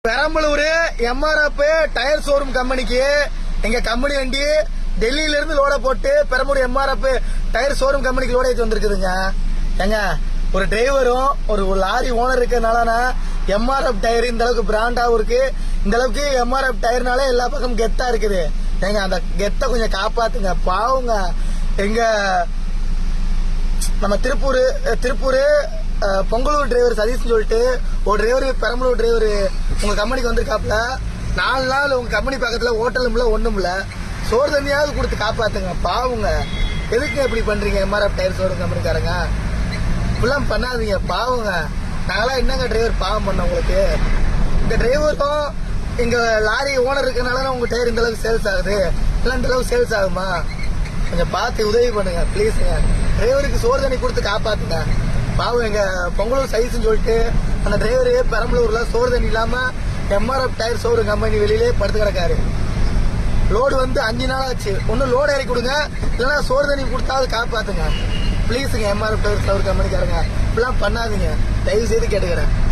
Perambalur MRF tyre showroom கம்பெனிக்கு எங்க company வண்டி டெல்லியில இருந்து லோட போட்டு பெரம்பலூர் எம்ஆர்எஃப் டயர் ஷோரூம் கம்பெனிக்கு லோட ஏற்றி வந்திருக்குதுங்க. ஏங்க ஒரு டிரைவரும் ஒரு லாரி ஓனர் இருக்கிறதுனால எம்ஆர்எஃப் டயர் இந்த அளவுக்கு பிராண்டாவும் இருக்கு, இந்த அளவுக்கு எம்ஆர்எஃப் டயர்னால எல்லா பக்கம் கெத்தா இருக்குது. ஏங்க அந்த கெத்தை கொஞ்சம் காப்பாத்துங்க பாவுங்க. எங்க நம்ம திருப்பூர் பொங்கலூர் டிரைவர் சதீஷ் சொல்லிட்டு ஒரு டிரைவர் பெரம்பலூர் டிரைவர் உங்க கம்பெனிக்கு வந்திருக்காப்ல. 4 நாள் உங்க கம்பெனி பக்கத்துல ஹோட்டலும் இல்ல ஒண்ணும் இல்ல, சோறு தண்ணியாவது கொடுத்து காப்பாத்துங்க பாவுங்க. எதுக்கு இப்படி பண்றீங்க? எம்ஆர்எஃப் டயர் ஷோரூம் கம்பெனிக்காரங்க இப்பெல்லாம் பண்ணாதீங்க பாவுங்க. நாங்களாம் என்னங்க டிரைவர் பாவம் பண்ண உங்களுக்கு? இந்த டிரைவருக்கும் எங்க லாரி ஓனர் இருக்கனால உங்க டயர் இந்த அளவுக்கு சேல்ஸ் ஆகுது, இல்லை இந்த அளவுக்கு சேல்ஸ் ஆகுமா? கொஞ்சம் பார்த்து உதவி பண்ணுங்க பிளீஸுங்க. டிரைவருக்கு சோறு தண்ணி கொடுத்து காப்பாத்துங்க பாவம். எங்க பொங்கலூர் சைஸ்ன்னு சொல்லிட்டு அந்த டிரைவரு பெரம்பலூர்ல சோறு தண்ணி இல்லாம எம்ஆர்எஃப் டயர் ஷோரூம் கம்பெனி வெளியிலே படுத்து கிடக்காரு. லோடு வந்து 5 நாள் ஆச்சு. ஒன்னும் லோடு இறக்கி கொடுங்க, இல்லைன்னா சோறு தண்ணி கொடுத்தாவது காப்பாத்துங்க பிளீஸுங்க. எம்ஆர்எஃப் டயர் ஷோரூம் கம்பெனிக்காரங்க இப்பெல்லாம் பண்ணாதீங்க, தயவு செய்து கேட்டுக்கிறேன்.